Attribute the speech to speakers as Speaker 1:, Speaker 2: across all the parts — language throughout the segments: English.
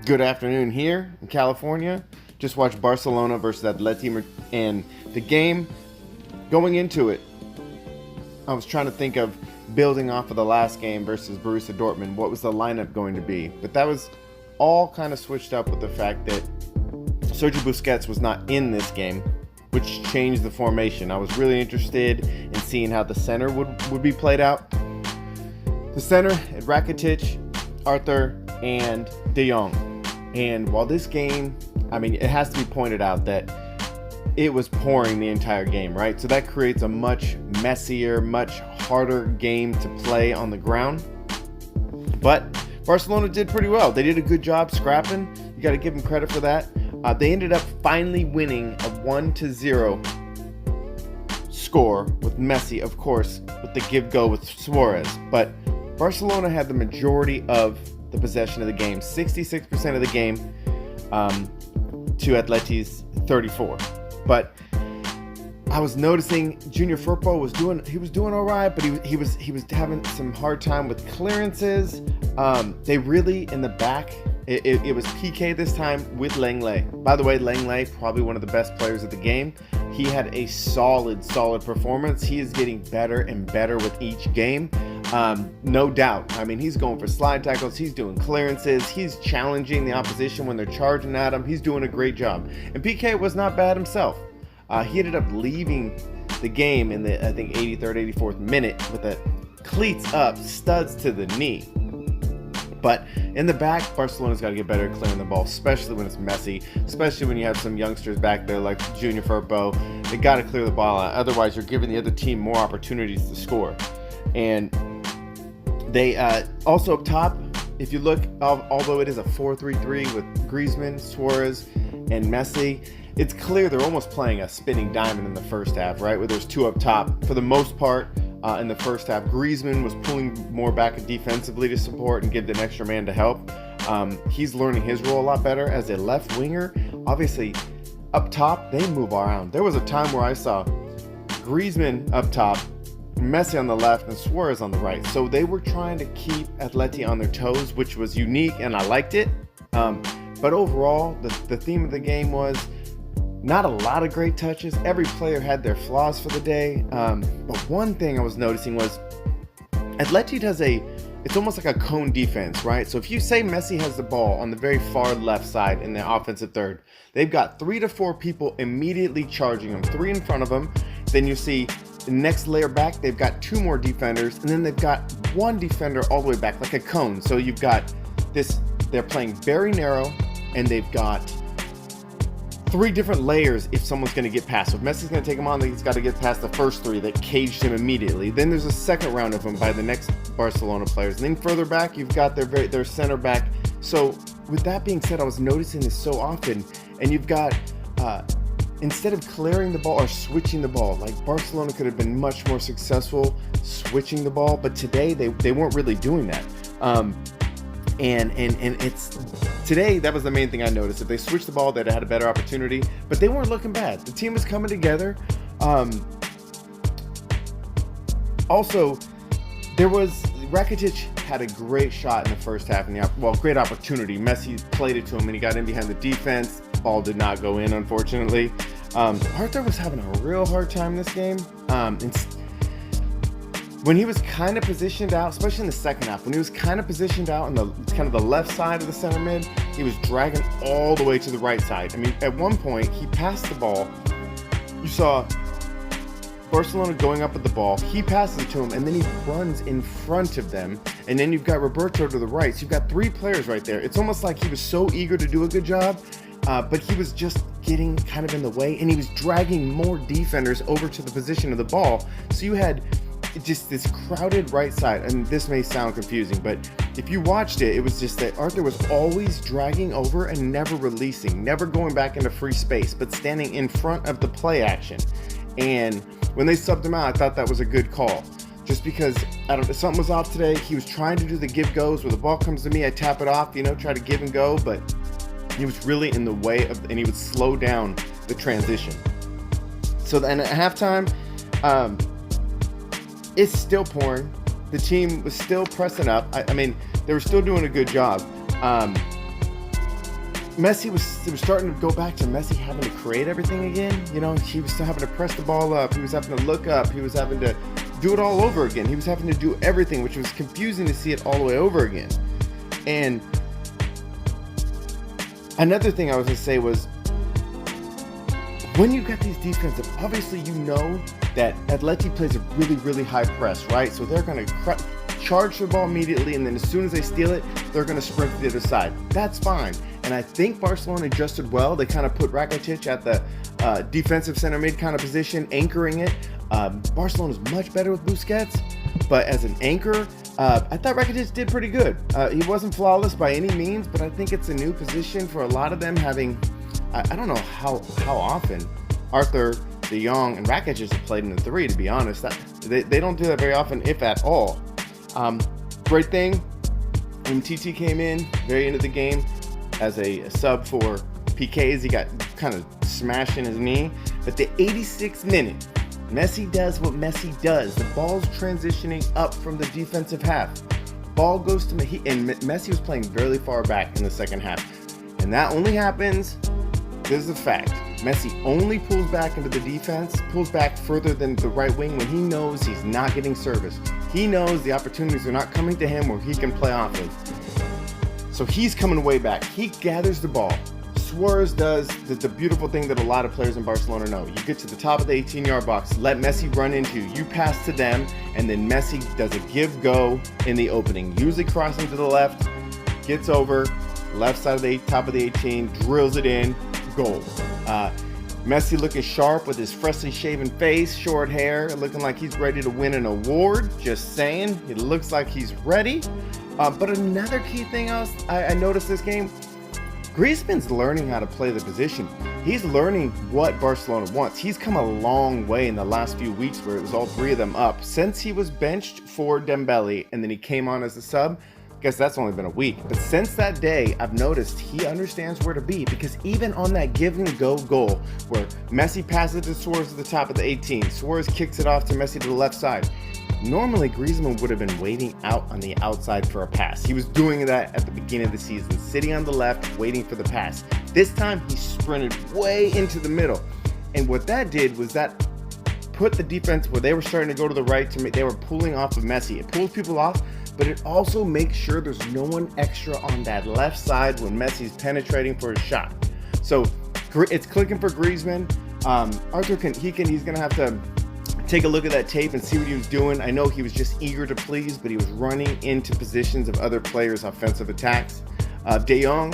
Speaker 1: Good afternoon here in California. Just watched Barcelona versus Atletico, and the game, going into it, I was trying to think of building off of the last game versus Borussia Dortmund. What was the lineup going to be? But that was all kind of switched up with the fact that Sergio Busquets was not in this game, which changed the formation. I was really interested in seeing how the center would be played out. The center had Rakitic, Arthur, and De Jong. And while this game, it has to be pointed out that it was pouring the entire game, right? So that creates a much messier, much harder game to play on the ground. But Barcelona did pretty well. They did a good job scrapping. You got to give them credit for that. They ended up finally winning a 1-0 score with Messi, of course, with the give-go with Suarez. But Barcelona had the majority of the possession of the game, 66% of the game to Atleti's 34. But I was noticing Junior Firpo was doing all right, but he was having some hard time with clearances. They really in the back. It was PK this time with Lenglet. By the way, Lenglet, probably one of the best players of the game. He had a solid performance. He is getting better and better with each game. No doubt. He's going for slide tackles. He's doing clearances. He's challenging the opposition when they're charging at him. He's doing a great job. And PK was not bad himself. He ended up leaving the game in the, 83rd, 84th minute with the cleats up, studs to the knee. But in the back, Barcelona's got to get better at clearing the ball, especially when it's messy, especially when you have some youngsters back there like Junior Firpo. They got to clear the ball out. Otherwise, you're giving the other team more opportunities to score. And they also up top, if you look, although it is a 4-3-3 with Griezmann, Suarez, and Messi, it's clear they're almost playing a spinning diamond in the first half, right? Where there's two up top. For the most part, in the first half, Griezmann was pulling more back defensively to support and give an extra man to help. He's learning his role a lot better as a left winger. Obviously, up top, they move around. There was a time where I saw Griezmann up top, Messi on the left, and Suarez on the right. So they were trying to keep Atleti on their toes, which was unique, and I liked it. But overall, the theme of the game was not a lot of great touches. Every player had their flaws for the day. But one thing I was noticing was Atleti does it's almost like a cone defense, right? So if you say Messi has the ball on the very far left side in the offensive third, they've got 3 to 4 people immediately charging him, 3 in front of him. Then you see the next layer back, they've got 2 more defenders, and then they've got 1 defender all the way back, like a cone. So you've got this, they're playing very narrow, and they've got 3 different layers if someone's going to get past. So if Messi's going to take him on, he's got to get past the first 3 that caged him immediately. Then there's a second round of them by the next Barcelona players. And then further back, you've got their center back. So with that being said, I was noticing this so often. And you've got, instead of clearing the ball or switching the ball, like Barcelona could have been much more successful switching the ball. But today, they weren't really doing that. And it's today, that was the main thing I noticed. If they switched the ball, they'd have had a better opportunity, but they weren't looking bad. The team was coming together. Also, Rakitic had a great shot in the first half, great opportunity. Messi played it to him, and he got in behind the defense. Ball did not go in, unfortunately. Arthur was having a real hard time this game. When he was kind of positioned out, especially in the second half, when he was kind of positioned out on the kind of the left side of the center mid, he was dragging all the way to the right side. At one point, he passed the ball. You saw Barcelona going up with the ball. He passes it to him, and then he runs in front of them. And then you've got Roberto to the right. So you've got 3 players right there. It's almost like he was so eager to do a good job, but he was just getting kind of in the way, and he was dragging more defenders over to the position of the ball. So you had just this crowded right side, and this may sound confusing, but if you watched it, it was just that Arthur was always dragging over and never releasing, never going back into free space, but standing in front of the play action. And when they subbed him out, I thought that was a good call, just because something was off today. He was trying to do the give goes where the ball comes to me, I tap it off, try to give and go, but he was really in the way of, and he would slow down the transition. So then at halftime, it's still pouring. The team was still pressing up. They were still doing a good job. Messi it was starting to go back to Messi having to create everything again. You know, he was still having to press the ball up. He was having to look up. He was having to do it all over again. He was having to do everything, which was confusing to see it all the way over again. And another thing I was going to say was, when you got these defensive, obviously you know that Atleti plays a really, really high press, right? So they're going to charge the ball immediately, and then as soon as they steal it, they're going to sprint to the other side. That's fine. And I think Barcelona adjusted well. They kind of put Rakitic at the defensive center mid kind of position, anchoring it. Barcelona's much better with Busquets, but as an anchor, I thought Rakitic did pretty good. He wasn't flawless by any means, but I think it's a new position for a lot of them, having, I don't know how often Arthur, De Jong, and Rakitic have played in the three, to be honest. They don't do that very often, if at all. Great thing, when TT came in, very end of the game, as a sub for PKs, he got kind of smashed in his knee. But the 86th minute, Messi does what Messi does. The ball's transitioning up from the defensive half. Ball goes to Messi, and Messi was playing really far back in the second half. And that only happens, this is a fact, Messi only pulls back into the defense, pulls back further than the right wing when he knows he's not getting service. He knows the opportunities are not coming to him where he can play offense. So he's coming way back. He gathers the ball. Suarez does the beautiful thing that a lot of players in Barcelona know. You get to the top of the 18-yard box, let Messi run into you, pass to them, and then Messi does a give-go in the opening, usually crossing to the left, gets over, left side of the top of the 18, drills it in, goal. Messi looking sharp with his freshly shaven face, short hair, looking like he's ready to win an award. Just saying, it looks like he's ready. But another key thing I noticed this game, Griezmann's learning how to play the position. He's learning what Barcelona wants. He's come a long way in the last few weeks where it was all three of them up. Since he was benched for Dembele and then he came on as a sub, I guess that's only been a week. But since that day, I've noticed he understands where to be, because even on that give and go goal where Messi passes to Suarez at the top of the 18, Suarez kicks it off to Messi to the left side. Normally, Griezmann would have been waiting out on the outside for a pass. He was doing that at the beginning of the season, sitting on the left, waiting for the pass. This time, he sprinted way into the middle. And what that did was that put the defense where they were starting to go to the right, they were pulling off of Messi. It pulls people off, but it also makes sure there's no one extra on that left side when Messi's penetrating for a shot. So it's clicking for Griezmann. Arthur he's going to have to take a look at that tape and see what he was doing. I know he was just eager to please, but he was running into positions of other players' offensive attacks. De Jong,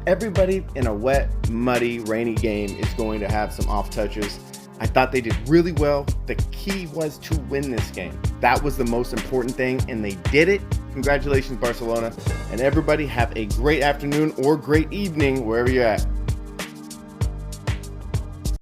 Speaker 1: everybody in a wet, muddy, rainy game is going to have some off touches. I thought they did really well. The key was to win this game. That was the most important thing, and they did it. Congratulations, Barcelona. And everybody have a great afternoon or great evening wherever you're at.